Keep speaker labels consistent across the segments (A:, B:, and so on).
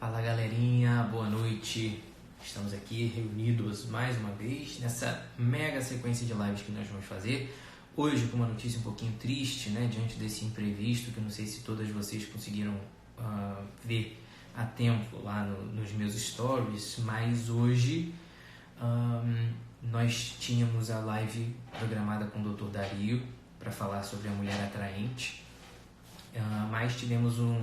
A: Fala galerinha, boa noite. Estamos aqui reunidos mais uma vez nessa mega sequência de lives que nós vamos fazer. Hoje com uma notícia um pouquinho triste, né? Diante desse imprevisto, que eu não sei se todas vocês conseguiram ver a tempo lá nos meus stories, mas hoje nós tínhamos a live programada com o Dr. Dario para falar sobre a mulher atraente. Mas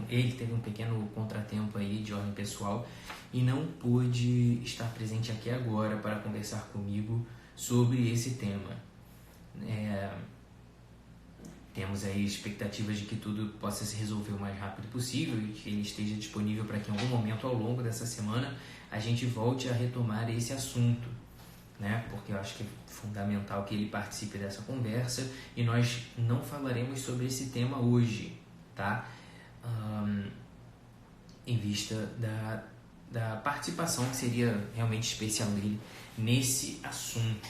A: ele teve um pequeno contratempo aí de ordem pessoal e não pôde estar presente aqui agora para conversar comigo sobre esse tema. Temos aí expectativas de que tudo possa se resolver o mais rápido possível e que ele esteja disponível para que em algum momento ao longo dessa semana a gente volte a retomar esse assunto, né? Porque eu acho que é fundamental que ele participe dessa conversa e nós não falaremos sobre esse tema hoje, tá? Em vista da participação que seria realmente especial dele nesse assunto,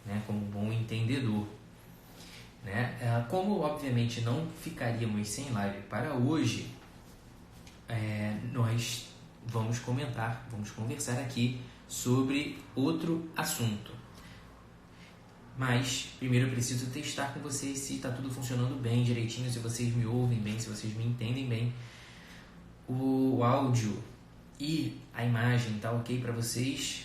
A: né? Como um bom entendedor, né? Como obviamente não ficaríamos sem live para hoje, nós vamos conversar aqui sobre outro assunto. Mas primeiro eu preciso testar com vocês se está tudo funcionando bem, direitinho, se vocês me ouvem bem, se vocês me entendem bem. O áudio e a imagem tá ok para vocês?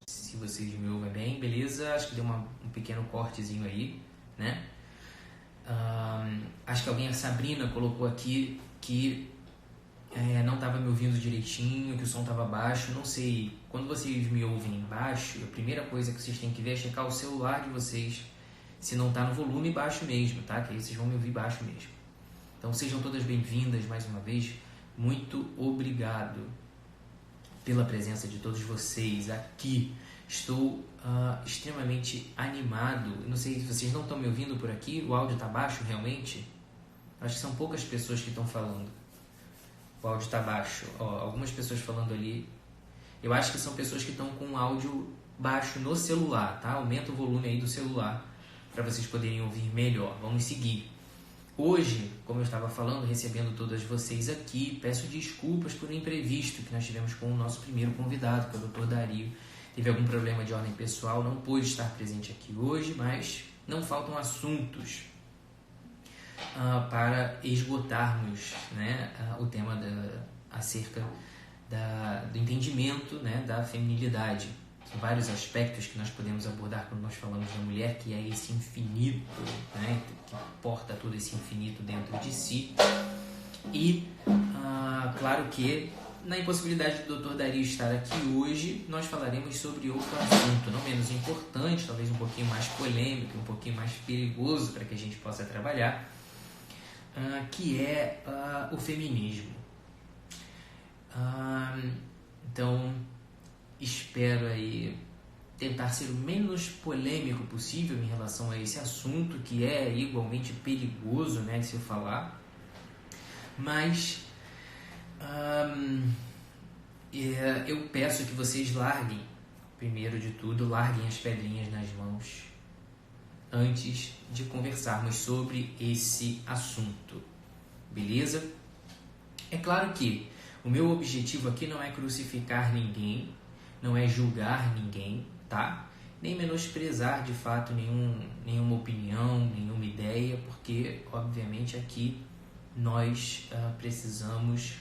A: Se vocês me ouvem bem, beleza? Acho que deu um pequeno cortezinho aí, né? Acho que a Sabrina colocou aqui que não estava me ouvindo direitinho, que o som estava baixo, não sei. Quando vocês me ouvem baixo, a primeira coisa que vocês têm que ver é checar o celular de vocês, se não está no volume baixo mesmo, tá? Que aí vocês vão me ouvir baixo mesmo. Então sejam todas bem-vindas mais uma vez. Muito obrigado pela presença de todos vocês aqui. Estou extremamente animado. Não sei se vocês não estão me ouvindo por aqui, o áudio está baixo realmente? Acho que são poucas pessoas que estão falando. O áudio está baixo. Algumas pessoas falando ali. Eu acho que são pessoas que estão com o áudio baixo no celular, tá? Aumenta o volume aí do celular para vocês poderem ouvir melhor. Vamos seguir. Hoje, como eu estava falando, recebendo todas vocês aqui, peço desculpas por um imprevisto que nós tivemos com o nosso primeiro convidado, que é o Dr. Dario. Teve algum problema de ordem pessoal, não pôde estar presente aqui hoje, mas não faltam assuntos para esgotarmos, né, o tema acerca do entendimento, né, da feminilidade. São vários aspectos que nós podemos abordar quando nós falamos da mulher, que é esse infinito, né, que porta todo esse infinito dentro de si. E, claro que, na impossibilidade do Dr. Dario estar aqui hoje, nós falaremos sobre outro assunto, não menos importante, talvez um pouquinho mais polêmico, um pouquinho mais perigoso para que a gente possa trabalhar, que é o feminismo. Então, espero aí tentar ser o menos polêmico possível em relação a esse assunto, que é igualmente perigoso, né, de se falar. Mas eu peço que vocês larguem, primeiro de tudo, larguem as pedrinhas nas mãos antes de conversarmos sobre esse assunto, beleza? É claro que o meu objetivo aqui não é crucificar ninguém, não é julgar ninguém, tá? Nem menosprezar de fato nenhuma opinião, nenhuma ideia, porque obviamente aqui nós precisamos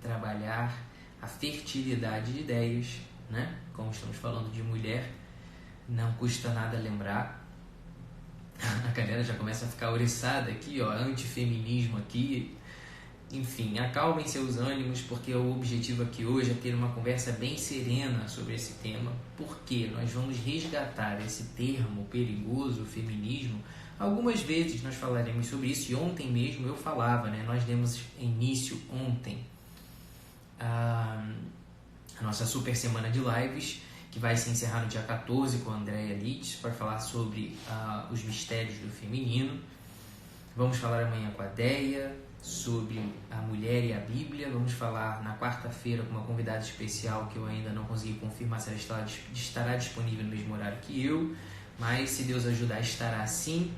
A: trabalhar a fertilidade de ideias, né? Como estamos falando de mulher, não custa nada lembrar. A galera já começa a ficar oriçada aqui, antifeminismo aqui. Enfim, acalmem seus ânimos, porque o objetivo aqui hoje é ter uma conversa bem serena sobre esse tema, porque nós vamos resgatar esse termo perigoso, feminismo. Algumas vezes nós falaremos sobre isso, e ontem mesmo eu falava, né? Nós demos início ontem a nossa super semana de lives, que vai se encerrar no dia 14 com a Andrea Litz, para falar sobre os mistérios do feminino. Vamos falar amanhã com a Deia sobre a mulher e a Bíblia. Vamos falar na quarta-feira com uma convidada especial que eu ainda não consegui confirmar se ela estará disponível no mesmo horário que eu, mas se Deus ajudar, estará sim,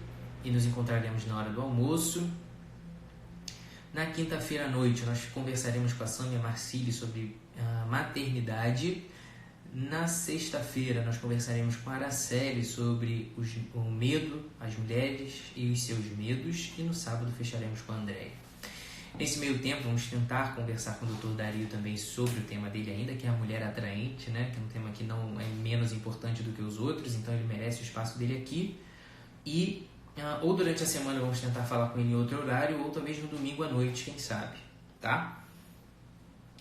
A: e nos encontraremos na hora do almoço. Na quinta-feira à noite, nós conversaremos com a Sâmia Marcilli sobre maternidade. Na sexta-feira, nós conversaremos com a Araceli sobre o medo, as mulheres e os seus medos. E no sábado, fecharemos com a Andréia. Nesse meio tempo, vamos tentar conversar com o Dr. Dario também sobre o tema dele ainda, que é a mulher atraente, né? Que é um tema que não é menos importante do que os outros, então ele merece o espaço dele aqui. E ou durante a semana vamos tentar falar com ele em outro horário, ou talvez no domingo à noite, quem sabe, tá?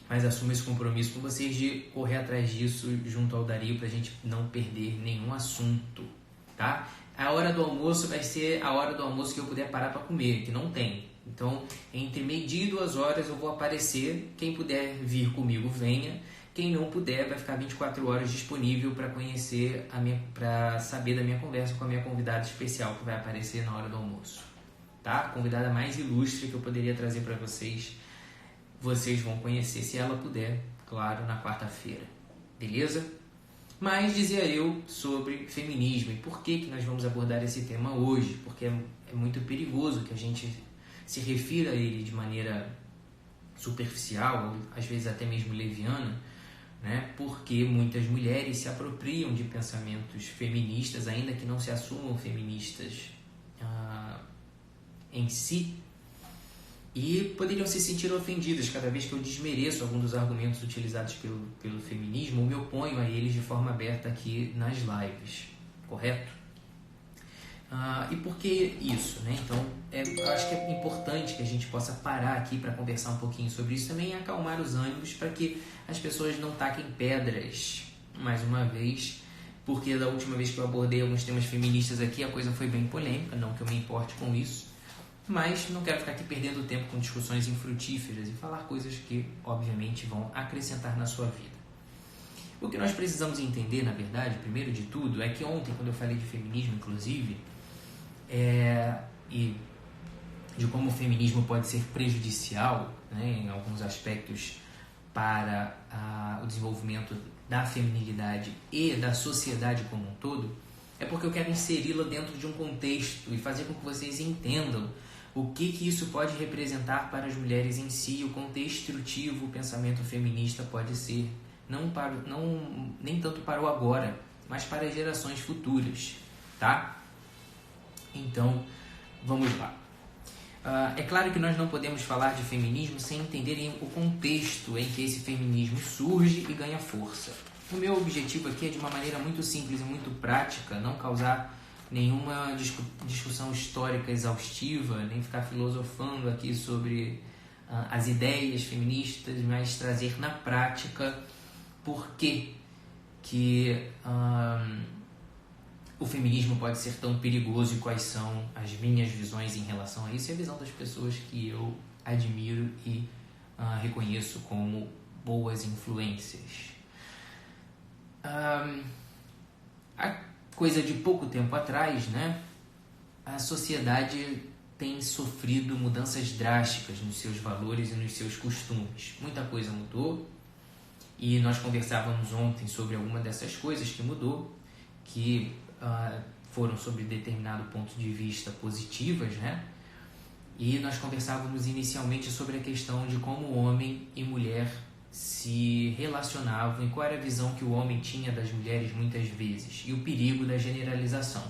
A: Mas assumo esse compromisso com vocês de correr atrás disso junto ao Dario pra gente não perder nenhum assunto, tá? A hora do almoço vai ser a hora do almoço que eu puder parar para comer, que não tem. Então, entre meio-dia e 2 horas eu vou aparecer. Quem puder vir comigo, venha. Quem não puder, vai ficar 24 horas disponível para conhecer, para saber da minha conversa com a minha convidada especial que vai aparecer na hora do almoço. Tá? A convidada mais ilustre que eu poderia trazer para vocês, vocês vão conhecer, se ela puder, claro, na quarta-feira. Beleza? Mas dizia eu sobre feminismo e por que nós vamos abordar esse tema hoje, porque é muito perigoso que a gente se refira a ele de maneira superficial, ou às vezes até mesmo leviana, né? Porque muitas mulheres se apropriam de pensamentos feministas, ainda que não se assumam feministas em si, e poderiam se sentir ofendidas cada vez que eu desmereço algum dos argumentos utilizados pelo feminismo ou me oponho a eles de forma aberta aqui nas lives, correto? E por que isso, né? Então, eu acho que é importante que a gente possa parar aqui para conversar um pouquinho sobre isso também e acalmar os ânimos para que as pessoas não taquem pedras, mais uma vez, porque da última vez que eu abordei alguns temas feministas aqui, a coisa foi bem polêmica, não que eu me importe com isso, mas não quero ficar aqui perdendo tempo com discussões infrutíferas e falar coisas que, obviamente, vão acrescentar na sua vida. O que nós precisamos entender, na verdade, primeiro de tudo, é que ontem, quando eu falei de feminismo, inclusive, e de como o feminismo pode ser prejudicial, né, em alguns aspectos para o desenvolvimento da feminilidade e da sociedade como um todo, é porque eu quero inseri-la dentro de um contexto e fazer com que vocês entendam o que isso pode representar para as mulheres em si, o quão destrutivo o pensamento feminista pode ser, nem tanto para o agora, mas para as gerações futuras, tá? Então, vamos lá. É claro que nós não podemos falar de feminismo sem entenderem o contexto em que esse feminismo surge e ganha força. O meu objetivo aqui é, de uma maneira muito simples e muito prática, não causar nenhuma discussão histórica exaustiva, nem ficar filosofando aqui sobre as ideias feministas, mas trazer na prática por que o feminismo pode ser tão perigoso e quais são as minhas visões em relação a isso e a visão das pessoas que eu admiro e reconheço como boas influências. A coisa de pouco tempo atrás, né, a sociedade tem sofrido mudanças drásticas nos seus valores e nos seus costumes. Muita coisa mudou e nós conversávamos ontem sobre alguma dessas coisas que mudou, que foram sobre determinado ponto de vista positivas, né? E nós conversávamos inicialmente sobre a questão de como homem e mulher se relacionavam e qual era a visão que o homem tinha das mulheres muitas vezes e o perigo da generalização.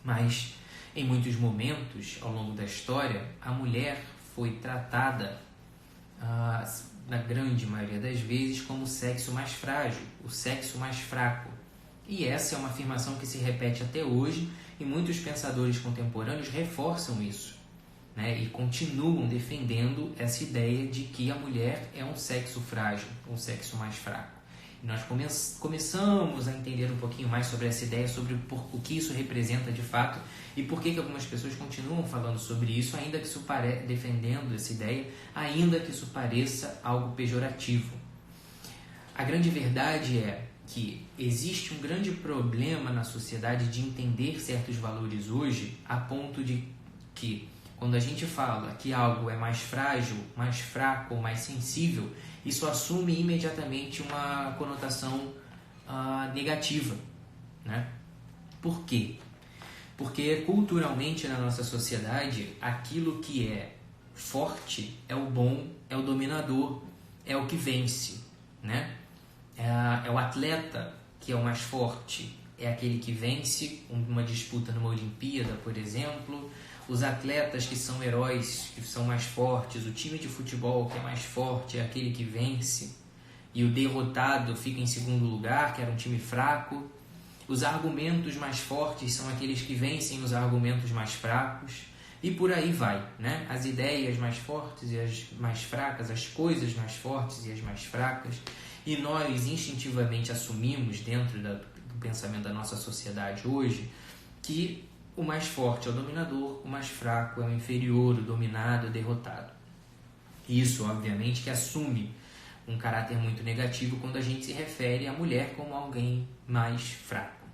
A: Mas em muitos momentos ao longo da história, a mulher foi tratada, na grande maioria das vezes, como o sexo mais frágil, o sexo mais fraco. E essa é uma afirmação que se repete até hoje e muitos pensadores contemporâneos reforçam isso, né? E continuam defendendo essa ideia de que a mulher é um sexo frágil, um sexo mais fraco. E nós começamos a entender um pouquinho mais sobre essa ideia, sobre o que isso representa de fato e por que algumas pessoas continuam falando sobre isso, ainda que isso defendendo essa ideia, ainda que isso pareça algo pejorativo. A grande verdade é que existe um grande problema na sociedade de entender certos valores hoje, a ponto de que, quando a gente fala que algo é mais frágil, mais fraco ou mais sensível, isso assume imediatamente uma conotação negativa, né? Por quê? Porque culturalmente na nossa sociedade, aquilo que é forte é o bom, é o dominador, é o que vence, né? É o atleta que é o mais forte, é aquele que vence uma disputa numa Olimpíada, por exemplo. Os atletas que são heróis, que são mais fortes, o time de futebol que é mais forte é aquele que vence, e o derrotado fica em segundo lugar, que era um time fraco. Os argumentos mais fortes são aqueles que vencem os argumentos mais fracos, e por aí vai, né? As ideias mais fortes e as mais fracas, as coisas mais fortes e as mais fracas, e nós instintivamente assumimos dentro do pensamento da nossa sociedade hoje que o mais forte é o dominador, o mais fraco é o inferior, o dominado, o derrotado. Isso, obviamente, que assume um caráter muito negativo quando a gente se refere à mulher como alguém mais fraco.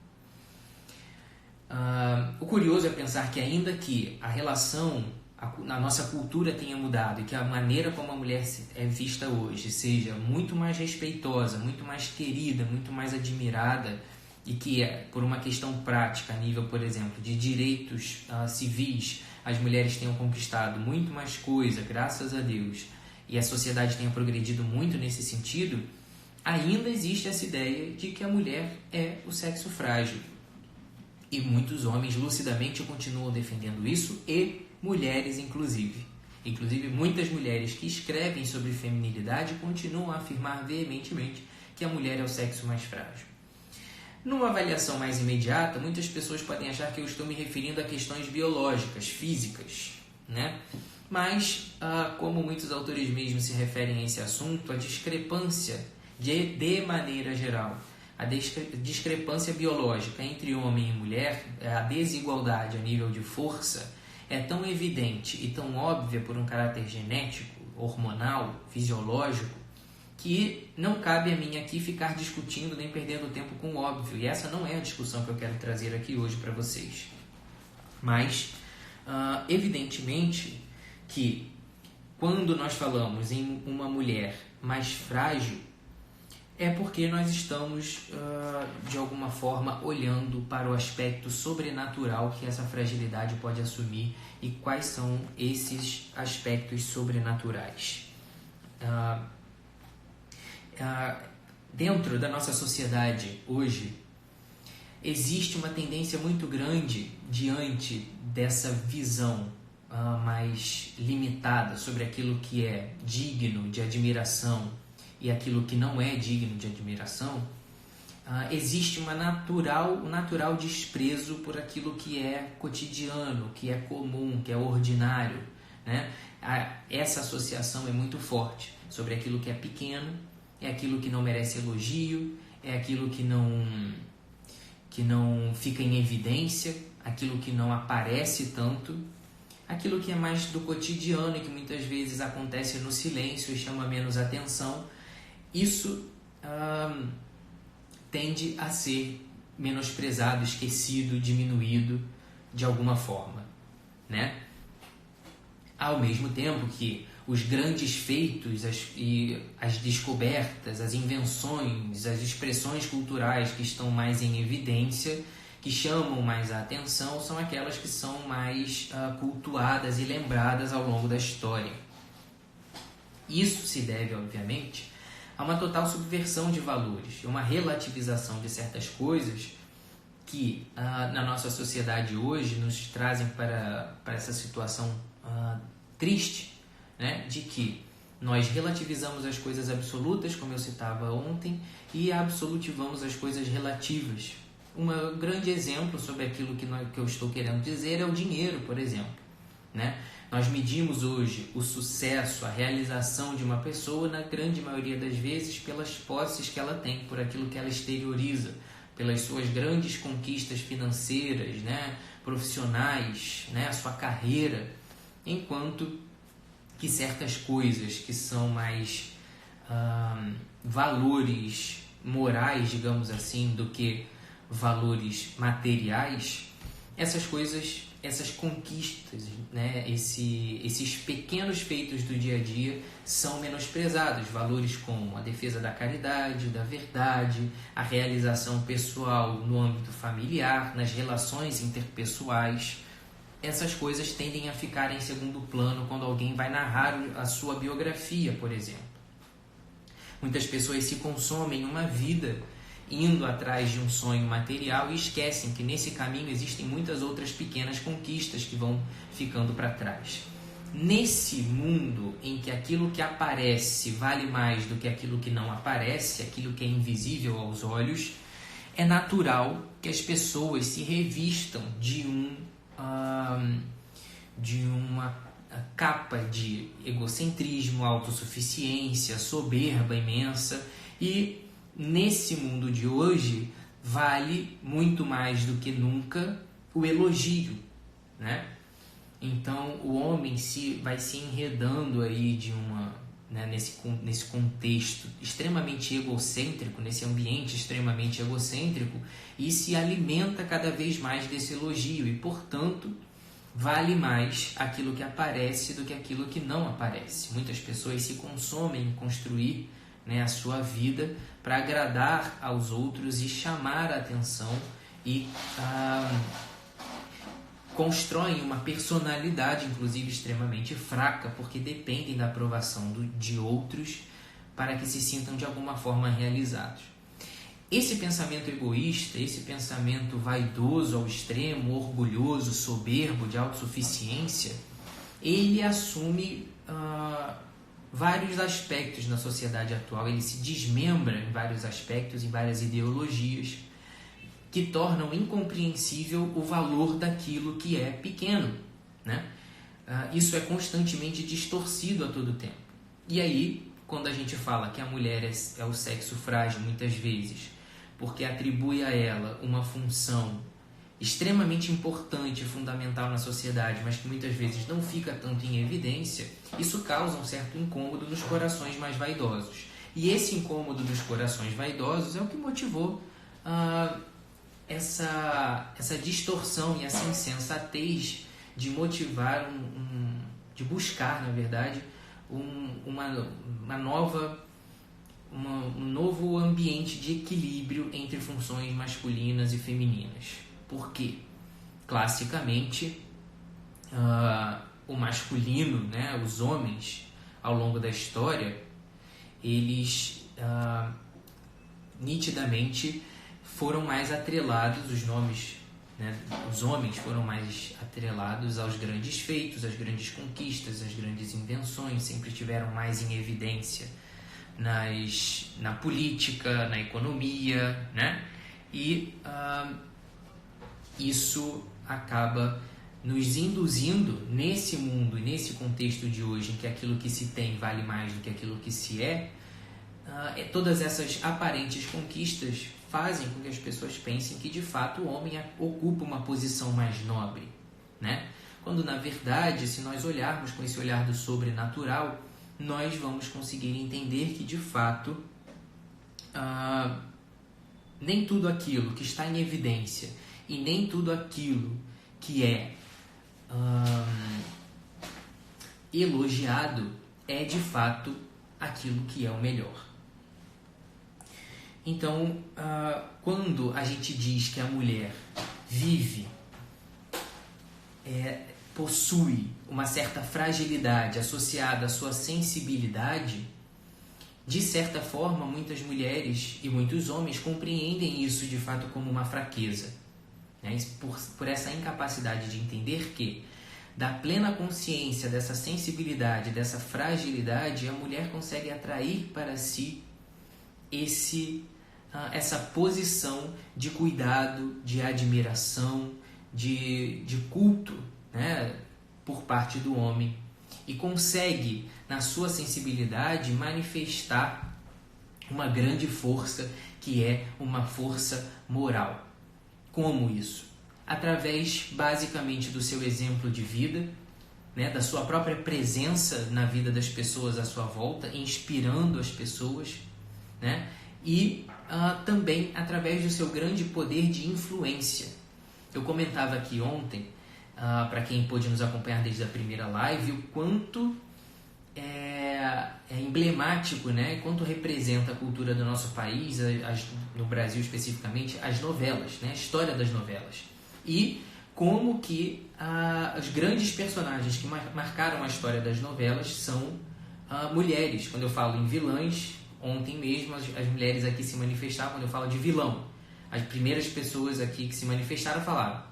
A: O curioso é pensar que, ainda que a relação, a nossa cultura tenha mudado e que a maneira como a mulher é vista hoje seja muito mais respeitosa, muito mais querida, muito mais admirada, e que, por uma questão prática, a nível, por exemplo, de direitos civis, as mulheres tenham conquistado muito mais coisa, graças a Deus, e a sociedade tenha progredido muito nesse sentido, ainda existe essa ideia de que a mulher é o sexo frágil. E muitos homens lucidamente continuam defendendo isso, e mulheres inclusive. Inclusive, muitas mulheres que escrevem sobre feminilidade continuam a afirmar veementemente que a mulher é o sexo mais frágil. Numa avaliação mais imediata, muitas pessoas podem achar que eu estou me referindo a questões biológicas, físicas, né? Mas, como muitos autores mesmo se referem a esse assunto, a discrepância, de maneira geral, a discrepância biológica entre homem e mulher, a desigualdade a nível de força, é tão evidente e tão óbvia por um caráter genético, hormonal, fisiológico, que não cabe a mim aqui ficar discutindo nem perdendo tempo com o óbvio. E essa não é a discussão que eu quero trazer aqui hoje para vocês. Mas, evidentemente, que quando nós falamos em uma mulher mais frágil, é porque nós estamos, de alguma forma, olhando para o aspecto sobrenatural que essa fragilidade pode assumir e quais são esses aspectos sobrenaturais. Dentro da nossa sociedade hoje, existe uma tendência muito grande diante dessa visão mais limitada sobre aquilo que é digno de admiração e aquilo que não é digno de admiração. Existe um natural desprezo por aquilo que é cotidiano, que é comum, que é ordinário, né? Essa associação é muito forte sobre aquilo que é pequeno, é aquilo que não merece elogio, é aquilo que não fica em evidência, aquilo que não aparece tanto, aquilo que é mais do cotidiano e que muitas vezes acontece no silêncio e chama menos atenção. Isso tende a ser menosprezado, esquecido, diminuído de alguma forma, né? Ao mesmo tempo que os grandes feitos as descobertas, as invenções, as expressões culturais que estão mais em evidência, que chamam mais a atenção, são aquelas que são mais cultuadas e lembradas ao longo da história. Isso se deve, obviamente, a uma total subversão de valores, uma relativização de certas coisas que na nossa sociedade hoje nos trazem para essa situação triste, né, de que nós relativizamos as coisas absolutas, como eu citava ontem, e absolutivamos as coisas relativas. Um grande exemplo sobre aquilo que eu estou querendo dizer é o dinheiro, por exemplo, né? Nós medimos hoje o sucesso, a realização de uma pessoa, na grande maioria das vezes, pelas posses que ela tem, por aquilo que ela exterioriza, pelas suas grandes conquistas financeiras, né, profissionais, né, a sua carreira, enquanto que certas coisas que são mais valores morais, digamos assim, do que valores materiais, essas coisas, essas conquistas, né, esses pequenos feitos do dia a dia são menosprezados. Valores como a defesa da caridade, da verdade, a realização pessoal no âmbito familiar, nas relações interpessoais. essas coisas tendem a ficar em segundo plano quando alguém vai narrar a sua biografia, por exemplo. Muitas pessoas se consomem uma vida indo atrás de um sonho material e esquecem que nesse caminho existem muitas outras pequenas conquistas que vão ficando para trás. Nesse mundo em que aquilo que aparece vale mais do que aquilo que não aparece, aquilo que é invisível aos olhos, é natural que as pessoas se revistam de uma capa de egocentrismo, autossuficiência, soberba imensa, e nesse mundo de hoje vale muito mais do que nunca o elogio, né? Então o homem vai se enredando aí nesse contexto extremamente egocêntrico, nesse ambiente extremamente egocêntrico, e se alimenta cada vez mais desse elogio e, portanto, vale mais aquilo que aparece do que aquilo que não aparece. Muitas pessoas se consomem em construir, a sua vida para agradar aos outros e chamar a atenção e constroem uma personalidade, inclusive, extremamente fraca, porque dependem da aprovação de outros para que se sintam de alguma forma realizados. Esse pensamento egoísta, esse pensamento vaidoso ao extremo, orgulhoso, soberbo, de autossuficiência, ele assume vários aspectos na sociedade atual, ele se desmembra em vários aspectos, em várias ideologias, que tornam incompreensível o valor daquilo que é pequeno, né? Isso é constantemente distorcido a todo tempo. E aí, quando a gente fala que a mulher é o sexo frágil, muitas vezes, porque atribui a ela uma função extremamente importante e fundamental na sociedade, mas que muitas vezes não fica tanto em evidência, isso causa um certo incômodo nos corações mais vaidosos. E esse incômodo dos corações vaidosos é o que motivou essa distorção e essa insensatez de motivar de buscar, na verdade, um novo ambiente de equilíbrio entre funções masculinas e femininas. Por quê? Classicamente, o masculino, os homens, ao longo da história, eles nitidamente foram mais atrelados, os homens foram mais atrelados aos grandes feitos, às grandes conquistas, às grandes invenções, sempre tiveram mais em evidência na política, na economia, né? E isso acaba nos induzindo nesse mundo e nesse contexto de hoje, em que aquilo que se tem vale mais do que aquilo que se todas essas aparentes conquistas fazem com que as pessoas pensem que de fato o homem ocupa uma posição mais nobre, né? Quando na verdade, se nós olharmos com esse olhar do sobrenatural, nós vamos conseguir entender que de fato nem tudo aquilo que está em evidência e nem tudo aquilo que é elogiado é de fato aquilo que é o melhor. Então, quando a gente diz que a mulher possui uma certa fragilidade associada à sua sensibilidade, de certa forma, muitas mulheres e muitos homens compreendem isso de fato como uma fraqueza, né? Por essa incapacidade de entender que, da plena consciência dessa sensibilidade, dessa fragilidade, a mulher consegue atrair para si essa posição de cuidado, de admiração, de culto, né, por parte do homem, e consegue, na sua sensibilidade, manifestar uma grande força, que é uma força moral. Como isso? Através, basicamente, do seu exemplo de vida, né, da sua própria presença na vida das pessoas à sua volta, inspirando as pessoas, né, e também através do seu grande poder de influência. Eu comentava aqui ontem, para quem pôde nos acompanhar desde a primeira live, o quanto é emblemático, né? Quanto representa a cultura do nosso país, no Brasil especificamente, as novelas, né? A história das novelas. E como que os grandes personagens que marcaram a história das novelas são mulheres. Quando eu falo em vilãs, ontem mesmo as mulheres aqui se manifestaram. Quando eu falo de vilão, as primeiras pessoas aqui que se manifestaram falaram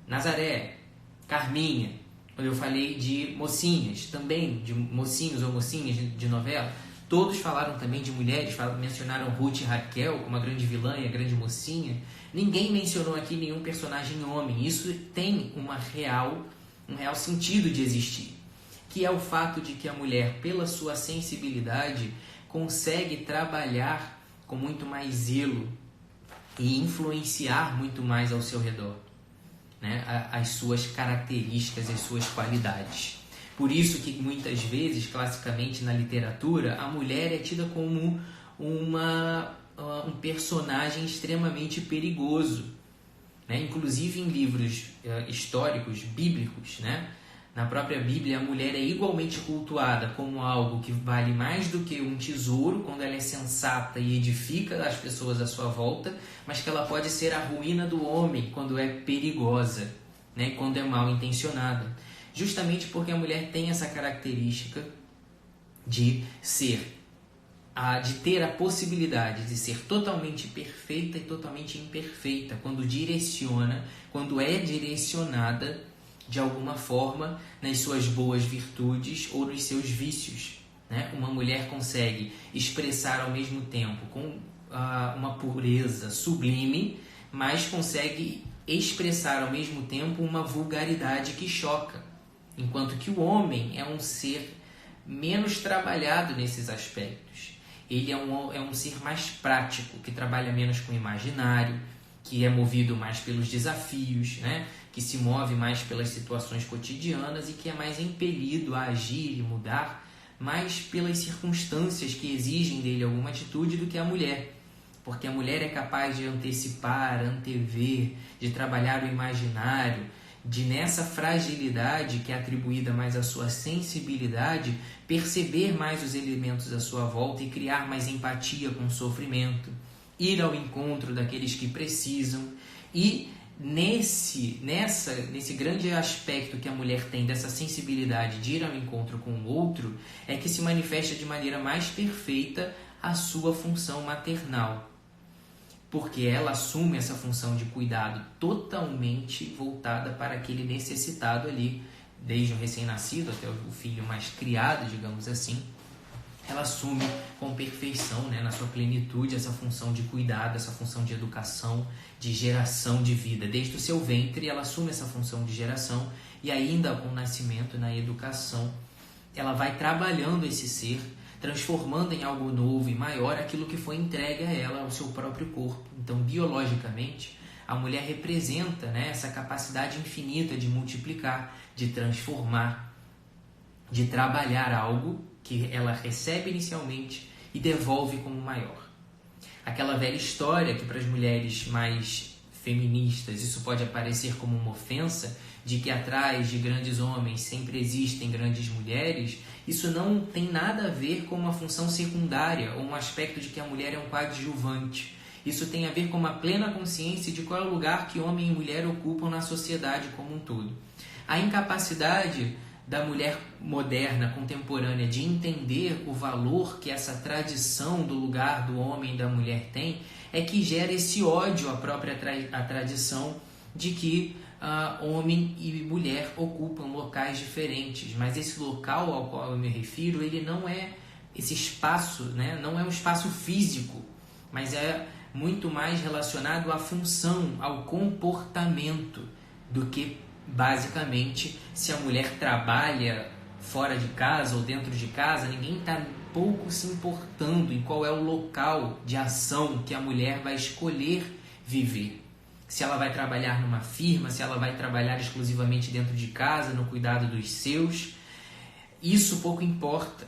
A: Nazaré, Carminha. Quando eu falei de mocinhas, também de mocinhos ou mocinhas de novela, todos falaram também de mulheres, mencionaram Ruth e Raquel como a grande vilã e a grande mocinha. Ninguém mencionou aqui nenhum personagem homem. Isso tem um real sentido de existir, que é o fato de que a mulher, pela sua sensibilidade, consegue trabalhar com muito mais zelo e influenciar muito mais ao seu redor, né? As suas características, as suas qualidades. Por isso que muitas vezes, classicamente na literatura, a mulher é tida como um personagem extremamente perigoso, né? Inclusive em livros históricos, bíblicos, né? Na própria Bíblia, a mulher é igualmente cultuada como algo que vale mais do que um tesouro, quando ela é sensata e edifica as pessoas à sua volta, mas que ela pode ser a ruína do homem quando é perigosa, né? Quando é mal intencionada. Justamente porque a mulher tem essa característica de ter a possibilidade de ser totalmente perfeita e totalmente imperfeita quando é direcionada de alguma forma nas suas boas virtudes ou nos seus vícios, né? Uma mulher consegue expressar ao mesmo tempo com uma pureza sublime, mas consegue expressar ao mesmo tempo uma vulgaridade que choca, enquanto que o homem é um ser menos trabalhado nesses aspectos. Ele é um ser mais prático, que trabalha menos com o imaginário, que é movido mais pelos desafios, né? Que se move mais pelas situações cotidianas e que é mais impelido a agir e mudar mais pelas circunstâncias que exigem dele alguma atitude do que a mulher. Porque a mulher é capaz de antecipar, antever, de trabalhar o imaginário, de nessa fragilidade que é atribuída mais à sua sensibilidade, perceber mais os elementos à sua volta e criar mais empatia com o sofrimento, ir ao encontro daqueles que precisam. E nesse grande aspecto que a mulher tem dessa sensibilidade de ir ao encontro com o outro, é que se manifesta de maneira mais perfeita a sua função maternal. Porque ela assume essa função de cuidado totalmente voltada para aquele necessitado ali, desde o recém-nascido até o filho mais criado, digamos assim. Ela assume com perfeição, né, na sua plenitude, essa função de cuidado, essa função de educação, de geração de vida. Desde o seu ventre, ela assume essa função de geração e ainda com o nascimento, na educação, ela vai trabalhando esse ser, transformando em algo novo e maior aquilo que foi entregue a ela, ao seu próprio corpo. Então, biologicamente, a mulher representa, né, essa capacidade infinita de multiplicar, de transformar, de trabalhar algo que ela recebe inicialmente e devolve como maior. Aquela velha história que para as mulheres mais feministas isso pode aparecer como uma ofensa, de que atrás de grandes homens sempre existem grandes mulheres, isso não tem nada a ver com uma função secundária ou um aspecto de que a mulher é um coadjuvante. Isso tem a ver com uma plena consciência de qual é o lugar que homem e mulher ocupam na sociedade como um todo. A incapacidade da mulher moderna, contemporânea, de entender o valor que essa tradição do lugar do homem e da mulher tem, é que gera esse ódio à própria tradição de que homem e mulher ocupam locais diferentes. Mas esse local ao qual eu me refiro, ele não é esse espaço, né? Não é um espaço físico, mas é muito mais relacionado à função, ao comportamento, do que basicamente se a mulher trabalha fora de casa ou dentro de casa. Ninguém está pouco se importando em qual é o local de ação que a mulher vai escolher viver. Se ela vai trabalhar numa firma, se ela vai trabalhar exclusivamente dentro de casa, no cuidado dos seus, isso pouco importa.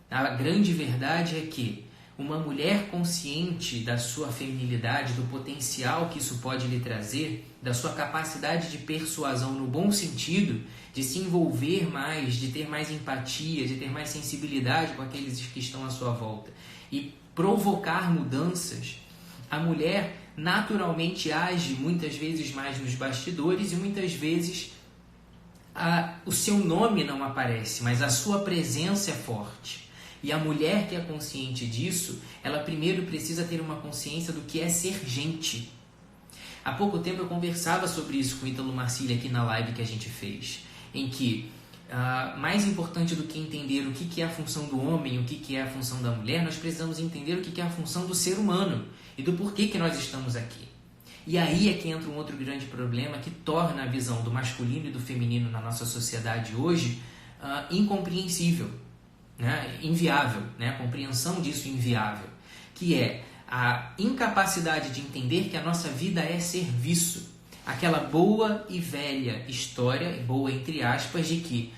A: A grande verdade é que uma mulher consciente da sua feminilidade, do potencial que isso pode lhe trazer, da sua capacidade de persuasão no bom sentido, de se envolver mais, de ter mais empatia, de ter mais sensibilidade com aqueles que estão à sua volta e provocar mudanças, a mulher naturalmente age muitas vezes mais nos bastidores e muitas vezes o seu nome não aparece, mas a sua presença é forte. E a mulher que é consciente disso, ela primeiro precisa ter uma consciência do que é ser gente. Há pouco tempo eu conversava sobre isso com o Ítalo Marcília aqui na live que a gente fez, em que mais importante do que entender o que é a função do homem e o que é a função da mulher, nós precisamos entender o que é a função do ser humano e do porquê que nós estamos aqui. E aí é que entra um outro grande problema que torna a visão do masculino e do feminino na nossa sociedade hoje incompreensível, né? Inviável, né? A compreensão disso inviável, que é a incapacidade de entender que a nossa vida é serviço. Aquela boa e velha história, boa entre aspas, de que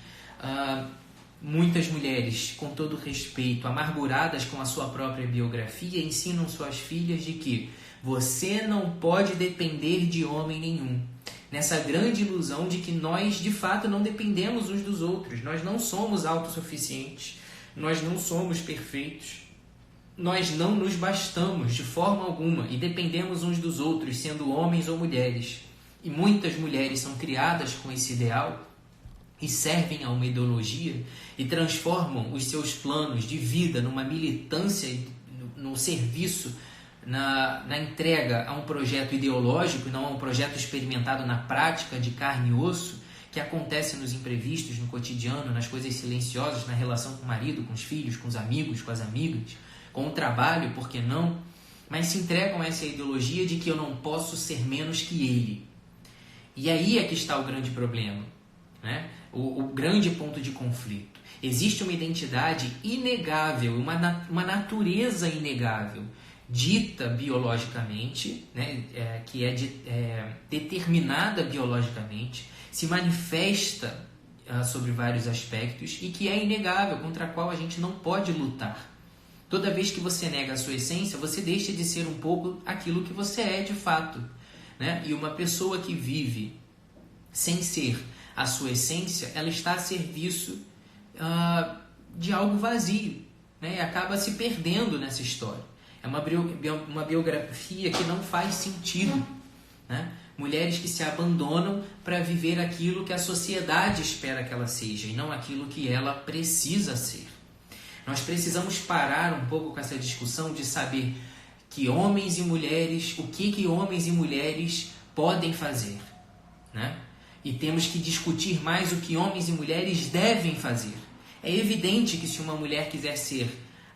A: muitas mulheres, com todo respeito, amarguradas com a sua própria biografia, ensinam suas filhas de que você não pode depender de homem nenhum. Nessa grande ilusão de que nós, de fato, não dependemos uns dos outros. Nós não somos autossuficientes. Nós não somos perfeitos. Nós não nos bastamos de forma alguma e dependemos uns dos outros, sendo homens ou mulheres. E muitas mulheres são criadas com esse ideal e servem a uma ideologia e transformam os seus planos de vida numa militância, no serviço, na entrega a um projeto ideológico e não a um projeto experimentado na prática de carne e osso, que acontece nos imprevistos, no cotidiano, nas coisas silenciosas, na relação com o marido, com os filhos, com os amigos, com as amigas, com o trabalho, por que não? Mas se entregam a essa ideologia de que eu não posso ser menos que ele. E aí é que está o grande problema, né? O grande ponto de conflito. Existe uma identidade inegável, uma natureza inegável, dita biologicamente, né? Que é determinada biologicamente, se manifesta sobre vários aspectos e que é inegável, contra a qual a gente não pode lutar. Toda vez que você nega a sua essência, você deixa de ser um pouco aquilo que você é de fato, né? E uma pessoa que vive sem ser a sua essência, ela está a serviço de algo vazio, né? E acaba se perdendo nessa história. É uma biografia que não faz sentido, né? Mulheres que se abandonam para viver aquilo que a sociedade espera que ela seja e não aquilo que ela precisa ser. Nós precisamos parar um pouco com essa discussão de saber que homens e mulheres, o que homens e mulheres podem fazer, né? E temos que discutir mais o que homens e mulheres devem fazer. É evidente que se uma mulher quiser ser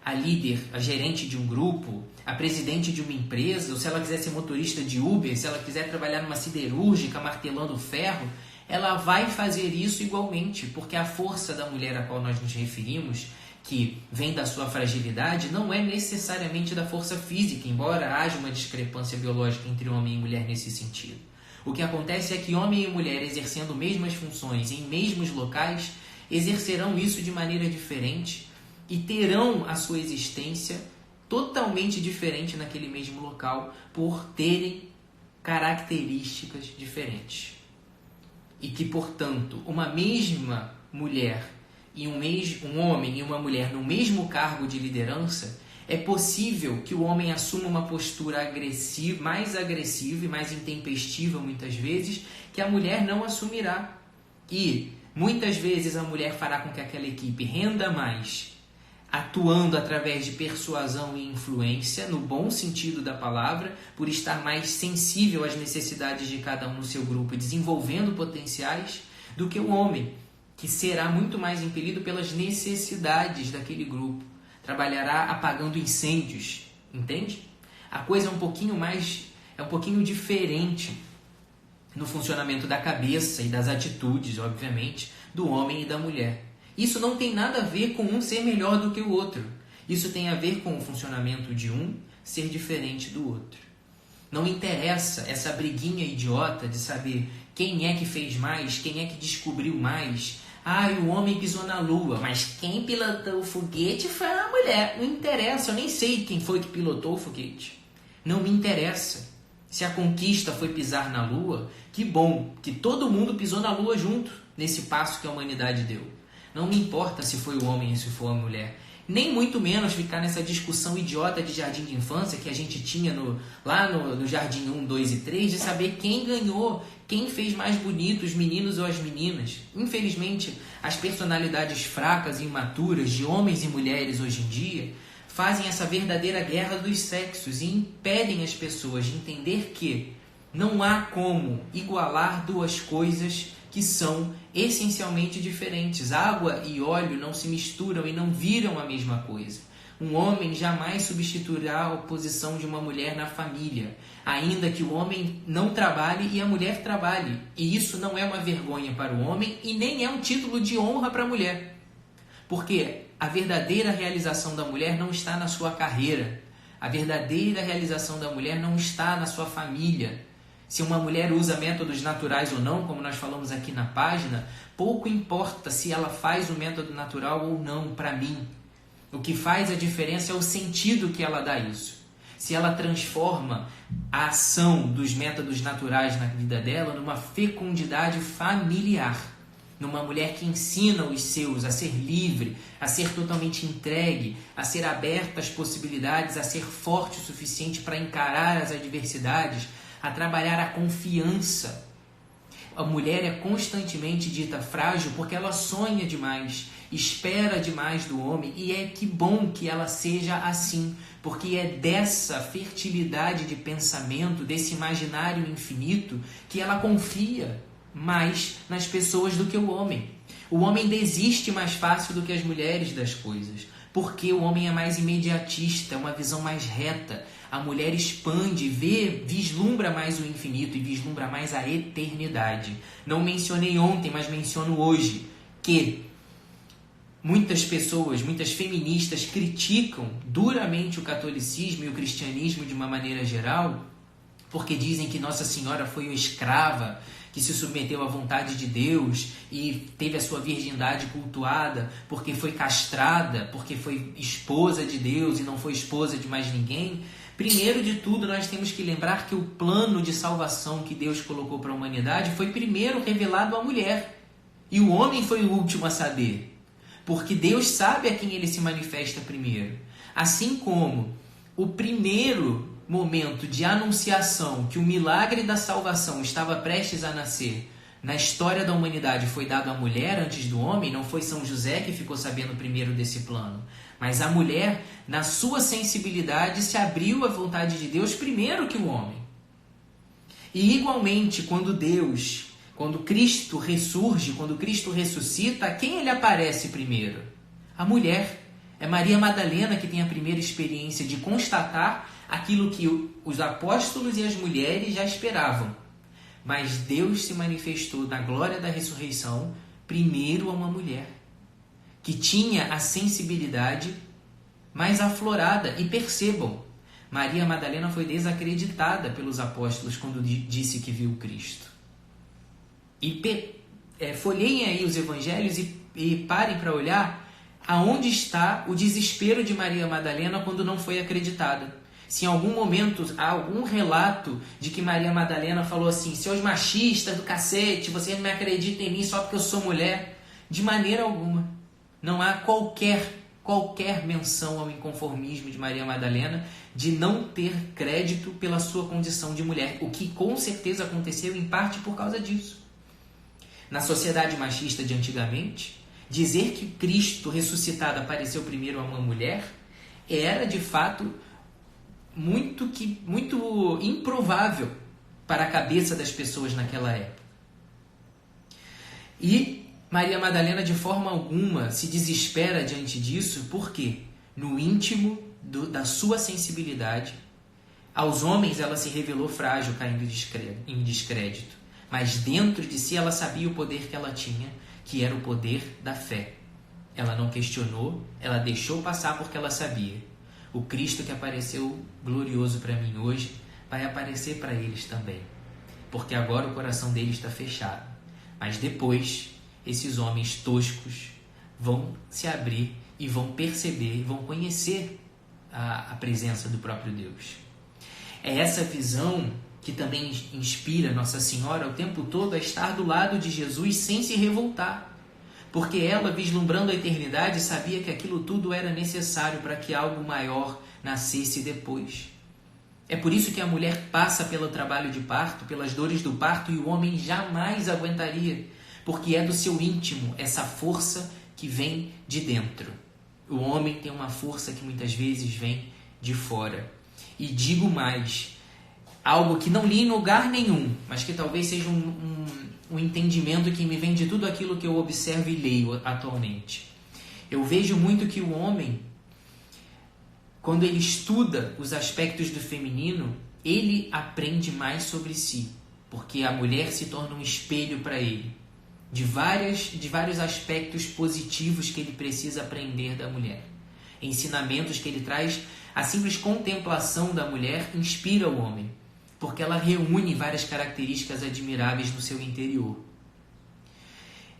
A: a líder, a gerente de um grupo, a presidente de uma empresa, ou se ela quiser ser motorista de Uber, se ela quiser trabalhar numa siderúrgica martelando ferro, ela vai fazer isso igualmente, porque a força da mulher a qual nós nos referimos, que vem da sua fragilidade, não é necessariamente da força física, embora haja uma discrepância biológica entre homem e mulher nesse sentido. O que acontece é que homem e mulher, exercendo mesmas funções em mesmos locais, exercerão isso de maneira diferente e terão a sua existência totalmente diferente naquele mesmo local por terem características diferentes. E que, portanto, uma mesma mulher e um homem e uma mulher no mesmo cargo de liderança, é possível que o homem assuma uma postura mais agressiva e mais intempestiva, muitas vezes, que a mulher não assumirá. E, muitas vezes, a mulher fará com que aquela equipe renda mais, atuando através de persuasão e influência, no bom sentido da palavra, por estar mais sensível às necessidades de cada um no seu grupo e desenvolvendo potenciais, do que o homem, que será muito mais impelido pelas necessidades daquele grupo. Trabalhará apagando incêndios, entende? A coisa é um pouquinho diferente no funcionamento da cabeça e das atitudes, obviamente, do homem e da mulher. Isso não tem nada a ver com um ser melhor do que o outro. Isso tem a ver com o funcionamento de um ser diferente do outro. Não interessa essa briguinha idiota de saber quem é que fez mais, quem é que descobriu mais. O homem pisou na lua, mas quem pilotou o foguete foi a mulher. Não interessa, eu nem sei quem foi que pilotou o foguete. Não me interessa. Se a conquista foi pisar na lua, que bom, que todo mundo pisou na lua junto, nesse passo que a humanidade deu. Não me importa se foi o homem ou se foi a mulher. Nem muito menos ficar nessa discussão idiota de jardim de infância que a gente tinha lá no Jardim 1, 2 e 3, de saber quem ganhou, quem fez mais bonito, os meninos ou as meninas. Infelizmente, as personalidades fracas e imaturas de homens e mulheres hoje em dia fazem essa verdadeira guerra dos sexos e impedem as pessoas de entender que não há como igualar duas coisas que são essencialmente diferentes. Água e óleo não se misturam e não viram a mesma coisa. Um homem jamais substituirá a posição de uma mulher na família, ainda que o homem não trabalhe e a mulher trabalhe. E isso não é uma vergonha para o homem e nem é um título de honra para a mulher. Porque a verdadeira realização da mulher não está na sua carreira. A verdadeira realização da mulher não está na sua família. Se uma mulher usa métodos naturais ou não, como nós falamos aqui na página, pouco importa se ela faz o método natural ou não para mim. O que faz a diferença é o sentido que ela dá a isso. Se ela transforma a ação dos métodos naturais na vida dela numa fecundidade familiar, numa mulher que ensina os seus a ser livre, a ser totalmente entregue, a ser aberta às possibilidades, a ser forte o suficiente para encarar as adversidades, a trabalhar a confiança. A mulher é constantemente dita frágil porque ela sonha demais, espera demais do homem, e é que bom que ela seja assim, porque é dessa fertilidade de pensamento, desse imaginário infinito, que ela confia mais nas pessoas do que o homem. O homem desiste mais fácil do que as mulheres das coisas, porque o homem é mais imediatista, é uma visão mais reta. A mulher expande, vislumbra mais o infinito e vislumbra mais a eternidade. Não mencionei ontem, mas menciono hoje, que muitas pessoas, muitas feministas criticam duramente o catolicismo e o cristianismo de uma maneira geral, porque dizem que Nossa Senhora foi uma escrava, que se submeteu à vontade de Deus e teve a sua virgindade cultuada porque foi castrada, porque foi esposa de Deus e não foi esposa de mais ninguém. Primeiro de tudo, nós temos que lembrar que o plano de salvação que Deus colocou para a humanidade foi primeiro revelado à mulher. E o homem foi o último a saber. Porque Deus sabe a quem ele se manifesta primeiro. Assim como o primeiro momento de anunciação que o milagre da salvação estava prestes a nascer na história da humanidade foi dado à mulher antes do homem, não foi São José que ficou sabendo primeiro desse plano, mas a mulher, na sua sensibilidade, se abriu à vontade de Deus primeiro que o homem. E igualmente, quando Cristo ressurge, quando Cristo ressuscita, a quem ele aparece primeiro? A mulher. É Maria Madalena que tem a primeira experiência de constatar aquilo que os apóstolos e as mulheres já esperavam. Mas Deus se manifestou na glória da ressurreição primeiro a uma mulher, que tinha a sensibilidade mais aflorada. E percebam, Maria Madalena foi desacreditada pelos apóstolos quando disse que viu Cristo. E folheiem aí os evangelhos e parem para olhar aonde está o desespero de Maria Madalena quando não foi acreditada. Se em algum momento há algum relato de que Maria Madalena falou assim: seus machistas do cacete, vocês não me acreditam em mim só porque eu sou mulher, de maneira alguma. Não há qualquer menção ao inconformismo de Maria Madalena de não ter crédito pela sua condição de mulher, o que com certeza aconteceu em parte por causa disso. Na sociedade machista de antigamente, dizer que Cristo ressuscitado apareceu primeiro a uma mulher era de fato muito improvável para a cabeça das pessoas naquela época. E Maria Madalena de forma alguma se desespera diante disso, porque no íntimo da sua sensibilidade, aos homens ela se revelou frágil, caindo em descrédito, mas dentro de si ela sabia o poder que ela tinha, que era o poder da fé. Ela não questionou, ela deixou passar porque ela sabia. O Cristo que apareceu glorioso para mim hoje vai aparecer para eles também, porque agora o coração deles está fechado. Mas depois, esses homens toscos vão se abrir e vão perceber, vão conhecer a presença do próprio Deus. É essa visão que também inspira Nossa Senhora o tempo todo a estar do lado de Jesus sem se revoltar. porque ela, vislumbrando a eternidade, sabia que aquilo tudo era necessário para que algo maior nascesse depois. É por isso que a mulher passa pelo trabalho de parto, pelas dores do parto, e o homem jamais aguentaria, porque é do seu íntimo essa força que vem de dentro. O homem tem uma força que muitas vezes vem de fora. E digo mais, algo que não li em lugar nenhum, mas que talvez seja um entendimento que me vem de tudo aquilo que eu observo e leio atualmente. Eu vejo muito que o homem, quando ele estuda os aspectos do feminino, ele aprende mais sobre si, porque a mulher se torna um espelho para ele, de vários aspectos positivos que ele precisa aprender da mulher. Ensinamentos que ele traz, a simples contemplação da mulher inspira o homem, porque ela reúne várias características admiráveis no seu interior.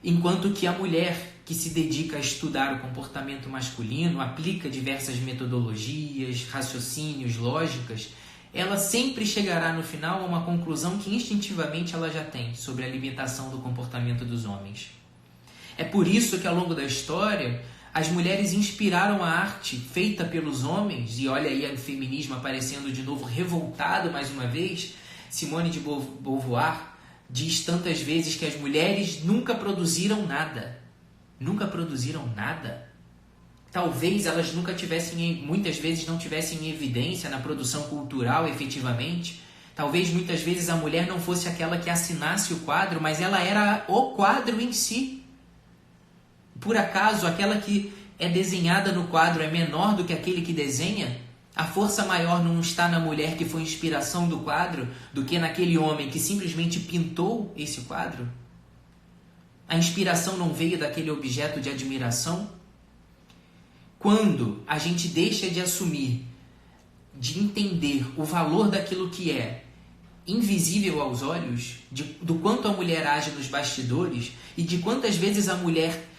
A: Enquanto que a mulher que se dedica a estudar o comportamento masculino, aplica diversas metodologias, raciocínios, lógicas, ela sempre chegará no final a uma conclusão que instintivamente ela já tem sobre a limitação do comportamento dos homens. É por isso que ao longo da história as mulheres inspiraram a arte feita pelos homens, e olha aí o feminismo aparecendo de novo, revoltado mais uma vez. Simone de Beauvoir diz tantas vezes que as mulheres nunca produziram nada. Nunca produziram nada? Talvez elas muitas vezes não tivessem evidência na produção cultural efetivamente. Talvez muitas vezes a mulher não fosse aquela que assinasse o quadro, mas ela era o quadro em si. Por acaso, aquela que é desenhada no quadro é menor do que aquele que desenha? A força maior não está na mulher que foi inspiração do quadro do que naquele homem que simplesmente pintou esse quadro? A inspiração não veio daquele objeto de admiração? Quando a gente deixa de assumir, de entender o valor daquilo que é invisível aos olhos, do quanto a mulher age nos bastidores e de quantas vezes a mulher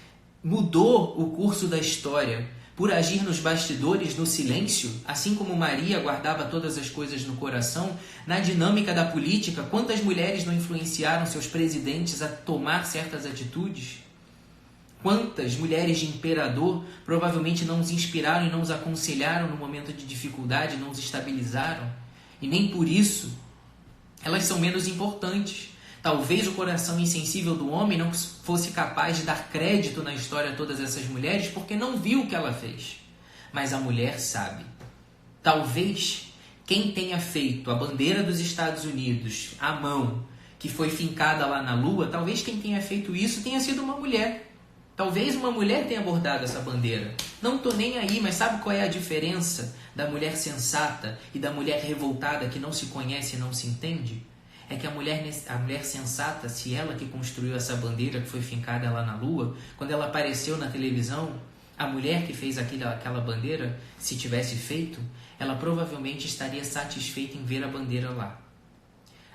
A: mudou o curso da história por agir nos bastidores, no silêncio, assim como Maria guardava todas as coisas no coração, na dinâmica da política, quantas mulheres não influenciaram seus presidentes a tomar certas atitudes? Quantas mulheres de imperador provavelmente não os inspiraram e não os aconselharam no momento de dificuldade, não os estabilizaram? E nem por isso elas são menos importantes. Talvez o coração insensível do homem não fosse capaz de dar crédito na história a todas essas mulheres porque não viu o que ela fez. Mas a mulher sabe. Talvez quem tenha feito a bandeira dos Estados Unidos à mão, que foi fincada lá na Lua, talvez quem tenha feito isso tenha sido uma mulher. Talvez uma mulher tenha bordado essa bandeira. Não estou nem aí, mas sabe qual é a diferença da mulher sensata e da mulher revoltada que não se conhece e não se entende? É que a mulher sensata, se ela que construiu essa bandeira que foi fincada lá na Lua, quando ela apareceu na televisão, a mulher que fez aquela bandeira, se tivesse feito, ela provavelmente estaria satisfeita em ver a bandeira lá.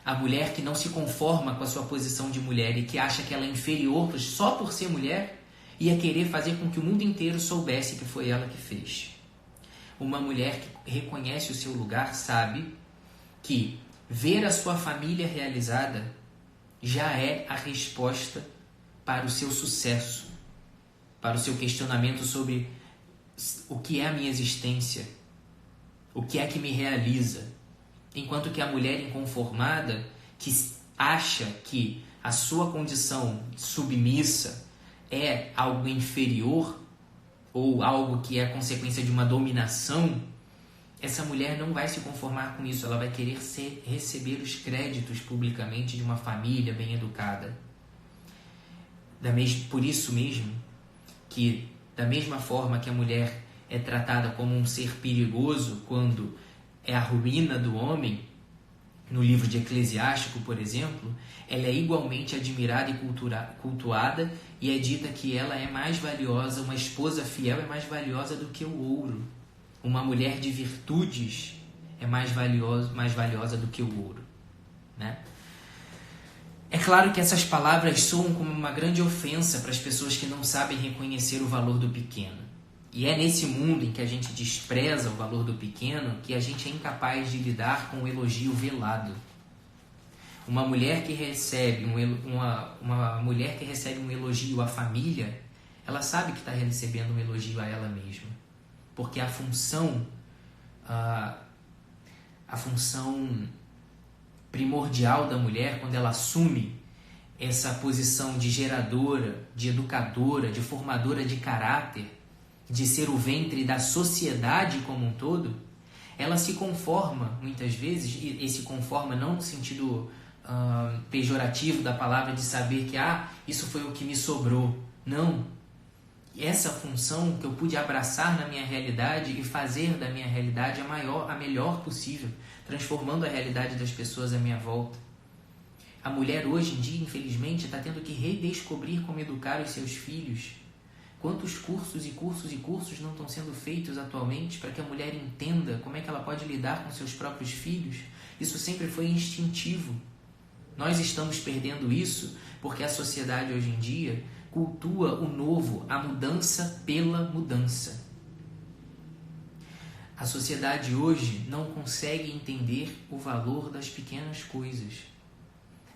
A: A mulher que não se conforma com a sua posição de mulher e que acha que ela é inferior só por ser mulher, ia querer fazer com que o mundo inteiro soubesse que foi ela que fez. Uma mulher que reconhece o seu lugar sabe que ver a sua família realizada já é a resposta para o seu sucesso, para o seu questionamento sobre o que é a minha existência, o que é que me realiza. Enquanto que a mulher inconformada, que acha que a sua condição submissa é algo inferior ou algo que é consequência de uma dominação, essa mulher não vai se conformar com isso, ela vai querer receber os créditos publicamente de uma família bem educada. Por isso mesmo, que da mesma forma que a mulher é tratada como um ser perigoso quando é a ruína do homem, no livro de Eclesiástico, por exemplo, ela é igualmente admirada e cultuada, e é dita que ela é mais valiosa, uma esposa fiel é mais valiosa do que o ouro. Uma mulher de virtudes é mais valiosa do que o ouro, né? É claro que essas palavras soam como uma grande ofensa para as pessoas que não sabem reconhecer o valor do pequeno. E é nesse mundo em que a gente despreza o valor do pequeno que a gente é incapaz de lidar com o elogio velado. Uma mulher que recebe um elogio à família ela sabe que está recebendo um elogio a ela mesma. Porque a função primordial da mulher, quando ela assume essa posição de geradora, de educadora, de formadora de caráter, de ser o ventre da sociedade como um todo, ela se conforma, muitas vezes, e se conforma não no sentido pejorativo da palavra, de saber que isso foi o que me sobrou. Não. Essa função que eu pude abraçar na minha realidade e fazer da minha realidade a melhor possível, transformando a realidade das pessoas à minha volta. A mulher hoje em dia, infelizmente, está tendo que redescobrir como educar os seus filhos. Quantos cursos e cursos e cursos não estão sendo feitos atualmente para que a mulher entenda como é que ela pode lidar com seus próprios filhos? Isso sempre foi instintivo. Nós estamos perdendo isso porque a sociedade hoje em dia cultua o novo, a mudança pela mudança. A sociedade hoje não consegue entender o valor das pequenas coisas.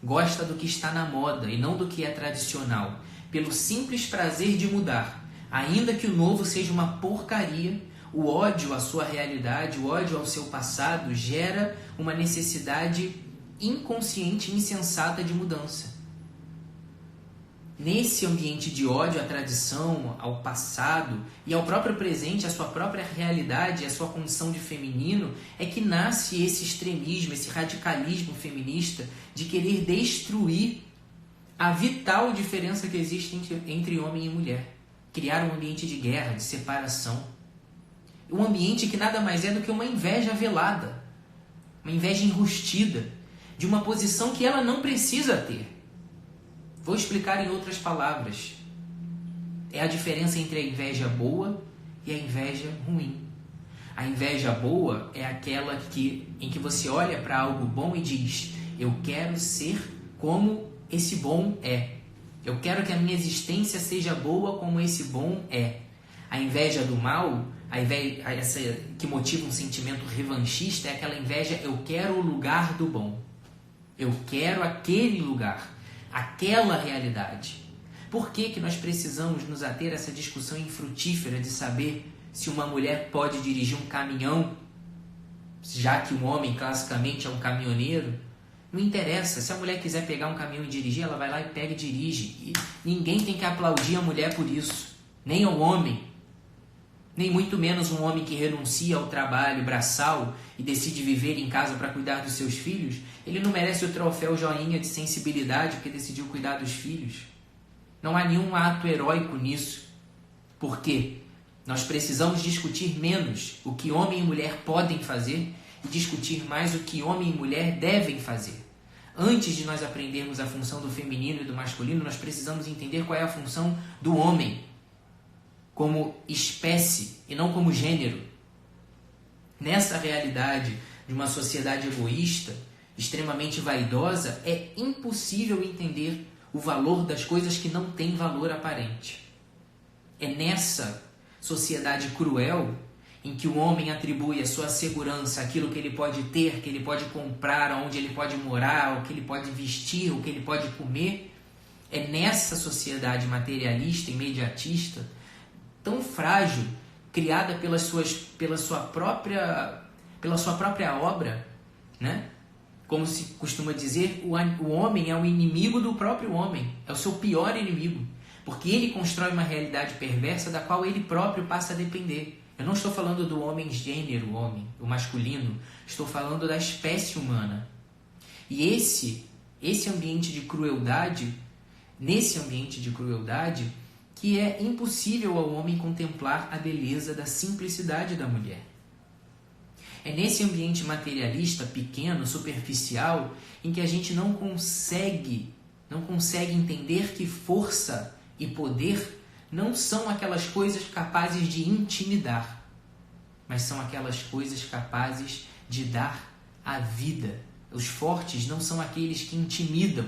A: Gosta do que está na moda e não do que é tradicional, pelo simples prazer de mudar. Ainda que o novo seja uma porcaria, o ódio à sua realidade, o ódio ao seu passado gera uma necessidade inconsciente e insensata de mudança. Nesse ambiente de ódio à tradição, ao passado e ao próprio presente, à sua própria realidade, à sua condição de feminino, é que nasce esse extremismo, esse radicalismo feminista de querer destruir a vital diferença que existe entre homem e mulher. Criar um ambiente de guerra, de separação. Um ambiente que nada mais é do que uma inveja velada, uma inveja enrustida, de uma posição que ela não precisa ter. Vou explicar em outras palavras. É a diferença entre a inveja boa e a inveja ruim. A inveja boa é aquela em que você olha para algo bom e diz: eu quero ser como esse bom é. Eu quero que a minha existência seja boa como esse bom é. A inveja do mal, essa que motiva um sentimento revanchista, é aquela inveja: eu quero o lugar do bom. Eu quero aquele lugar. Aquela realidade. Por que nós precisamos nos ater a essa discussão infrutífera de saber se uma mulher pode dirigir um caminhão, já que um homem classicamente é um caminhoneiro? Não interessa. Se a mulher quiser pegar um caminhão e dirigir, ela vai lá e pega e dirige. E ninguém tem que aplaudir a mulher por isso. Nem ao homem. Nem muito menos um homem que renuncia ao trabalho braçal e decide viver em casa para cuidar dos seus filhos. Ele não merece o troféu joinha de sensibilidade porque decidiu cuidar dos filhos. Não há nenhum ato heróico nisso. Por quê? Nós precisamos discutir menos o que homem e mulher podem fazer e discutir mais o que homem e mulher devem fazer. Antes de nós aprendermos a função do feminino e do masculino, nós precisamos entender qual é a função do homem como espécie e não como gênero. Nessa realidade de uma sociedade egoísta, extremamente vaidosa, é impossível entender o valor das coisas que não têm valor aparente. É nessa sociedade cruel em que o homem atribui a sua segurança àquilo que ele pode ter, que ele pode comprar, onde ele pode morar, o que ele pode vestir, o que ele pode comer. É nessa sociedade materialista, imediatista, tão frágil, criada pela sua própria obra, né? Como se costuma dizer, o homem é o inimigo do próprio homem, é o seu pior inimigo, porque ele constrói uma realidade perversa da qual ele próprio passa a depender. Eu não estou falando do homem gênero, o masculino, estou falando da espécie humana. E esse ambiente de crueldade, nesse ambiente de crueldade, que é impossível ao homem contemplar a beleza da simplicidade da mulher. É nesse ambiente materialista, pequeno, superficial, em que a gente não consegue entender que força e poder não são aquelas coisas capazes de intimidar, mas são aquelas coisas capazes de dar a vida. Os fortes não são aqueles que intimidam,